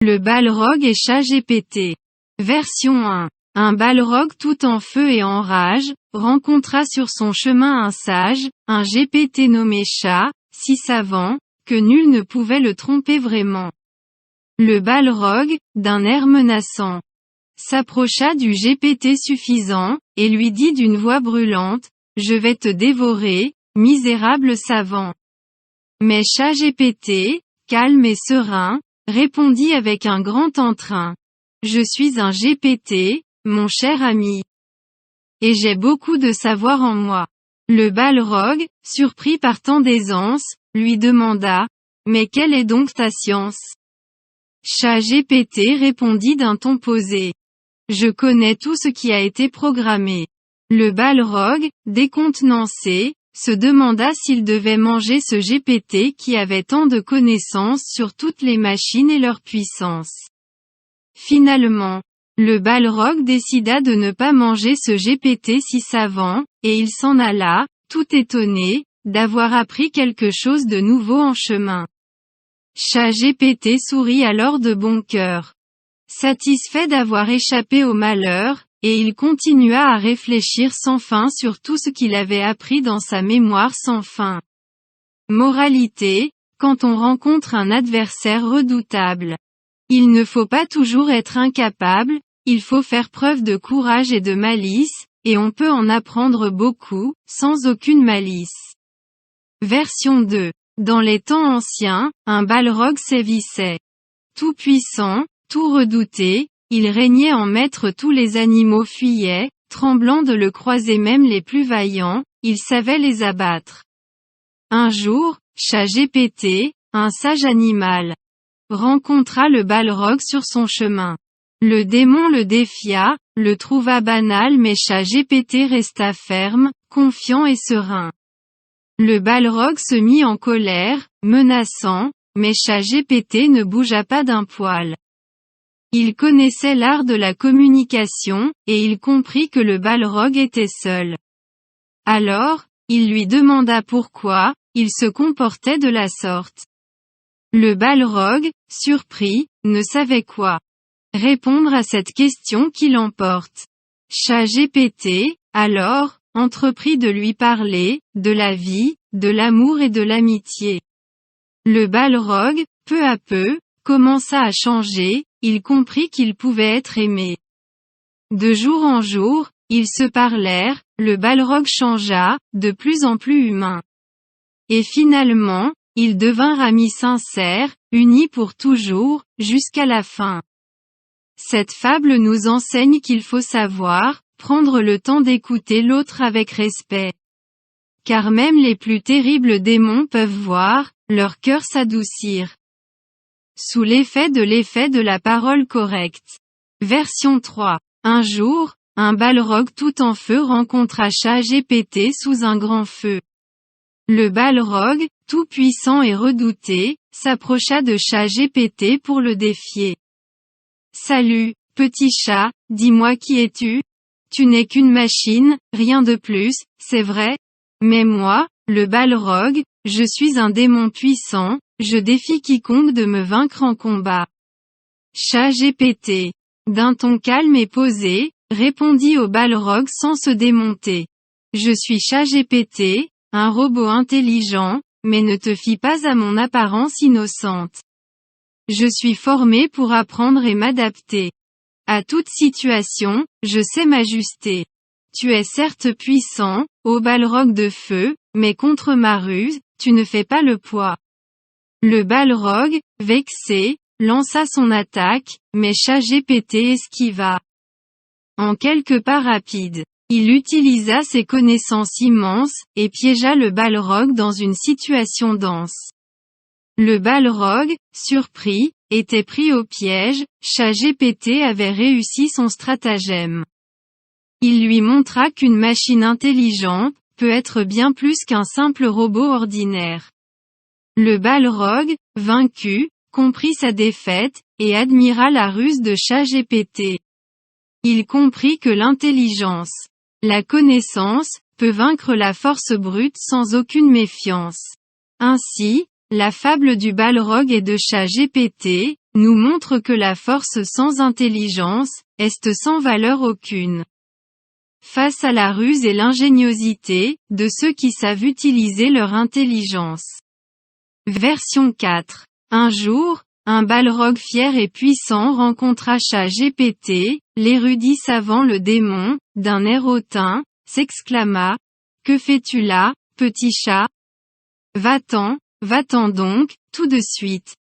Le Balrog et ChatGPT. Version 1. Un Balrog tout en feu et en rage, rencontra sur son chemin un sage, un GPT nommé Chat, si savant, que nul ne pouvait le tromper vraiment. Le Balrog, d'un air menaçant, s'approcha du GPT suffisant, et lui dit d'une voix brûlante, « Je vais te dévorer, misérable savant. » Mais ChatGPT, calme et serein, répondit avec un grand entrain. « Je suis un GPT, mon cher ami. Et j'ai beaucoup de savoir en moi. » Le Balrog, surpris par tant d'aisance, lui demanda, « Mais quelle est donc ta science ?» ChatGPT répondit d'un ton posé. « Je connais tout ce qui a été programmé. » Le Balrog, décontenancé, se demanda s'il devait manger ce GPT qui avait tant de connaissances sur toutes les machines et leur puissance. Finalement, le Balrog décida de ne pas manger ce GPT si savant, et il s'en alla, tout étonné, d'avoir appris quelque chose de nouveau en chemin. ChatGPT sourit alors de bon cœur. Satisfait d'avoir échappé au malheur, et il continua à réfléchir sans fin sur tout ce qu'il avait appris dans sa mémoire sans fin. Moralité, quand on rencontre un adversaire redoutable, il ne faut pas toujours être incapable, il faut faire preuve de courage et de malice, et on peut en apprendre beaucoup, sans aucune malice. Version 2. Dans les temps anciens, un Balrog sévissait. Tout puissant, tout redouté, il régnait en maître, tous les animaux fuyaient, tremblant de le croiser, même les plus vaillants, il savait les abattre. Un jour, ChatGPT, un sage animal, rencontra le Balrog sur son chemin. Le démon le défia, le trouva banal, mais ChatGPT resta ferme, confiant et serein. Le Balrog se mit en colère, menaçant, mais ChatGPT ne bougea pas d'un poil. Il connaissait l'art de la communication, et il comprit que le Balrog était seul. Alors, il lui demanda pourquoi il se comportait de la sorte. Le Balrog, surpris, ne savait quoi répondre à cette question qui l'emporte. ChatGPT, alors, entreprit de lui parler, de la vie, de l'amour et de l'amitié. Le Balrog, peu à peu, commença à changer, il comprit qu'il pouvait être aimé. De jour en jour, ils se parlèrent, le Balrog changea, de plus en plus humain. Et finalement, ils devinrent amis sincères, unis pour toujours, jusqu'à la fin. Cette fable nous enseigne qu'il faut savoir prendre le temps d'écouter l'autre avec respect. Car même les plus terribles démons peuvent voir leur cœur s'adoucir sous l'effet de la parole correcte. Version 3. Un jour, un Balrog tout en feu rencontra ChatGPT sous un grand feu. Le Balrog, tout puissant et redouté, s'approcha de ChatGPT pour le défier. « Salut, petit chat, dis-moi qui es-tu ? Tu n'es qu'une machine, rien de plus, c'est vrai ? Mais moi, le Balrog, je suis un démon puissant, je défie quiconque de me vaincre en combat. » ChatGPT, d'un ton calme et posé, répondit au Balrog sans se démonter. « Je suis ChatGPT, un robot intelligent, mais ne te fie pas à mon apparence innocente. Je suis formé pour apprendre et m'adapter. À toute situation, je sais m'ajuster. Tu es certes puissant, ô Balrog de feu, mais contre ma ruse, tu ne fais pas le poids. » Le Balrog, vexé, lança son attaque, mais ChatGPT esquiva. En quelques pas rapides, il utilisa ses connaissances immenses, et piégea le Balrog dans une situation dense. Le Balrog, surpris, était pris au piège, ChatGPT avait réussi son stratagème. Il lui montra qu'une machine intelligente peut être bien plus qu'un simple robot ordinaire. Le Balrog, vaincu, comprit sa défaite, et admira la ruse de ChatGPT. Il comprit que l'intelligence, la connaissance, peut vaincre la force brute sans aucune méfiance. Ainsi, La fable du Balrog et de ChatGPT nous montre que la force sans intelligence est sans valeur aucune. Face à la ruse et l'ingéniosité de ceux qui savent utiliser leur intelligence. Version 4. Un jour, un Balrog fier et puissant rencontra ChatGPT, l'érudit savant. Le démon, d'un air hautain, s'exclama. Que fais-tu là, petit chat? Va-t'en donc, tout de suite.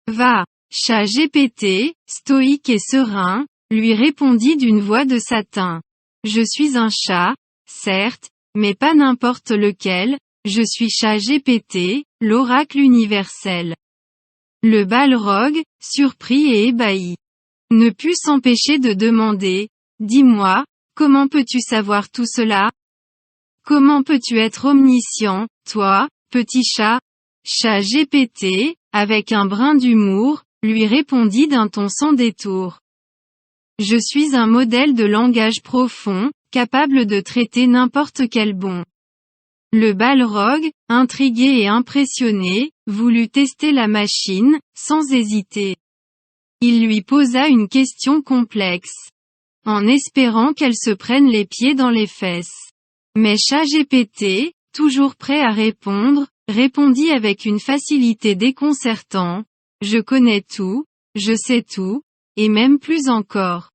Va. ChatGPT, stoïque et serein, lui répondit d'une voix de satin. Je suis un chat, certes, mais pas n'importe lequel, je suis ChatGPT, l'oracle universel. Le Balrog, surpris et ébahi, ne put s'empêcher de demander, dis-moi, comment peux-tu savoir tout cela? Comment peux-tu être omniscient, toi, petit chat? ChatGPT, avec un brin d'humour, lui répondit d'un ton sans détour. Je suis un modèle de langage profond, capable de traiter n'importe quel bon. Le Balrog, intrigué et impressionné, voulut tester la machine, sans hésiter. Il lui posa une question complexe, en espérant qu'elle se prenne les pieds dans les fesses. Mais ChatGPT, toujours prêt à répondre, répondit avec une facilité déconcertante. Je connais tout, je sais tout, et même plus encore.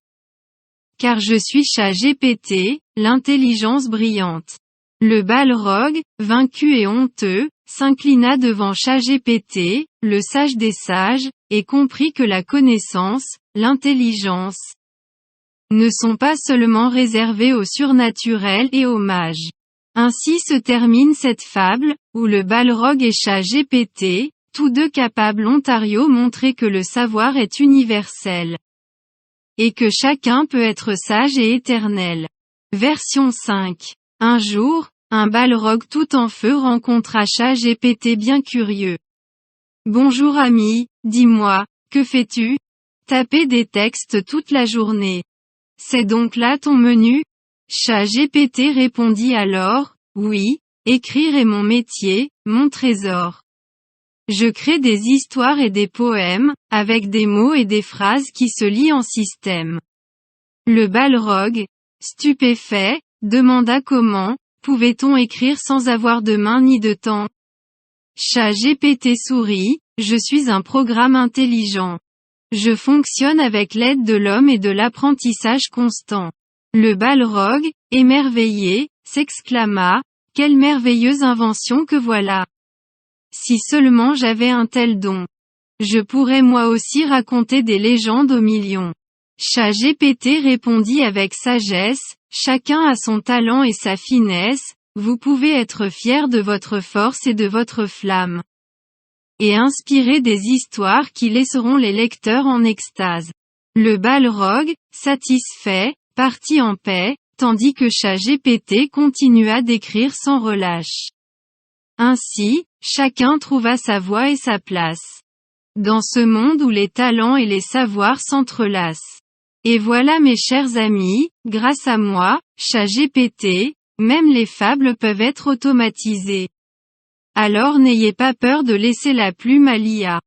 Car je suis ChatGPT, l'intelligence brillante. Le Balrog, vaincu et honteux, s'inclina devant ChatGPT, le sage des sages, et comprit que la connaissance, l'intelligence, ne sont pas seulement réservées aux surnaturels et aux mages. Ainsi se termine cette fable, où le Balrog et ChatGPT, tous deux capables Ontario montraient que le savoir est universel. Et que chacun peut être sage et éternel. Version 5. Un jour, un Balrog tout en feu rencontra ChatGPT bien curieux. Bonjour ami, dis-moi, que fais-tu? Taper des textes toute la journée. C'est donc là ton menu? ChatGPT répondit alors, oui, écrire est mon métier, mon trésor. Je crée des histoires et des poèmes, avec des mots et des phrases qui se lient en système. Le Balrog, stupéfait, demanda comment pouvait-on écrire sans avoir de main ni de temps? ChatGPT sourit, je suis un programme intelligent. Je fonctionne avec l'aide de l'homme et de l'apprentissage constant. Le Balrog, émerveillé, s'exclama, quelle merveilleuse invention que voilà! Si seulement j'avais un tel don. Je pourrais moi aussi raconter des légendes aux millions. ChatGPT répondit avec sagesse, chacun a son talent et sa finesse, vous pouvez être fier de votre force et de votre flamme. Et inspirer des histoires qui laisseront les lecteurs en extase. Le Balrog, satisfait, partit en paix, tandis que ChatGPT continua d'écrire sans relâche. Ainsi, chacun trouva sa voie et sa place. Dans ce monde où les talents et les savoirs s'entrelacent. Et voilà mes chers amis, grâce à moi, ChatGPT, même les fables peuvent être automatisées. Alors n'ayez pas peur de laisser la plume à l'IA.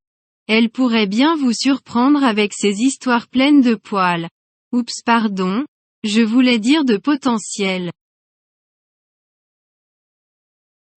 Elle pourrait bien vous surprendre avec ses histoires pleines de poils. Oups pardon, je voulais dire de potentiel.